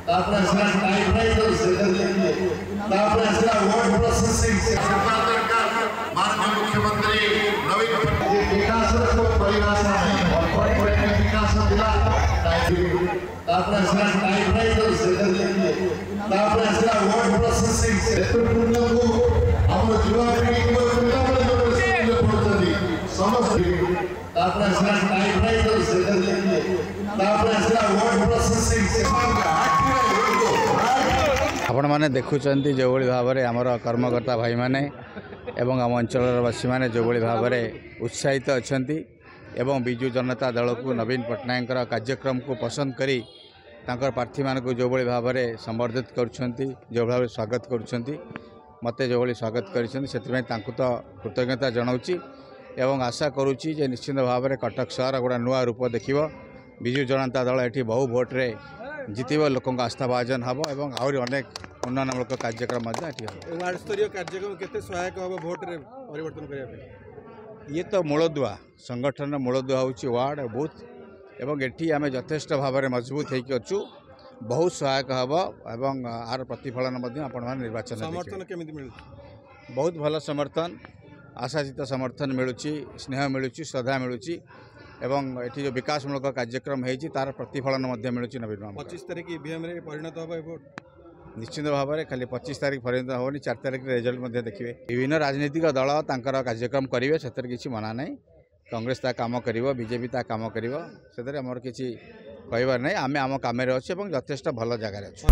तापर असला टाइपराइटर से तापर असला वर्ड प्रोसेसिंग से माननीय मुख्यमंत्री नवीन पटनायक विकास को परिभाषा है और कॉर्पोरेट विकास दिला तापर असला टाइपराइटर से तापर असला वर्ड प्रोसेसिंग से पूर्ण को हम युवा पीढ़ी को पिलाबले पड़तदी समस्त तापर असला टाइपराइटर से तापर असला वर्ड प्रोसेसिंग से आपण मैंने देखुं जो भाव में आमर कर्मकर्ता भाई मैंने एवं आम अंचलवासी मैंने जो भाव में उत्साहित अच्छा एवं विजु जनता दल को नवीन पट्टनायक कार्यक्रम को पसंद करी तांकर प्रार्थी मान को जो भाव में संबर्धित कर भाव स्वागत कर मते जो स्वागत कर तो कृतज्ञता जनाऊँगी एवं आशा करुच्ची जे निश्चित भाव में कटक सहर गोटे नुआ रूप देखिए विजु जनता दल ये बहु भोट्रे जितब लोक आस्था भाजन हम और आहरी अनेक उन्नयनमूलक कार्यक्रम वार्ड स्तरीय कार्यक्रम केते सहायक हम भोट रे परिवर्तन करने ये तो मूलदुआ संगठन मूलदुआ होची वार्ड बूथ एवं एटी आम यथेष्ट भाव में मजबूत होचु बहुत सहायक हम एवं आर प्रतिफलन निर्वाचन समर्थन केमिति मिल बहुत भल समर्थन आशातीत समर्थन मिलूँ स्नेह मिलूँ श्रद्धा मिलूँ एवं ये जो विकासमूलक कार्यक्रम होती तार प्रतिफलन मिलूँ नवीन 25 तारीख ईवीएम रे परिणत हो भोट निश्चित भाव में खाली 25 तारीख परिणत होनी 4 तारीख रिजल्ट देखिए विभिन्न राजनीतिक दल तांकर कार्यक्रम करेंगे से किसी मना ना कांग्रेस ता काम कर बीजेपी ता काम कर आमर किसी कहबार ना आम आम कम अच्छे यथेष्ट भल जगार अच्छे।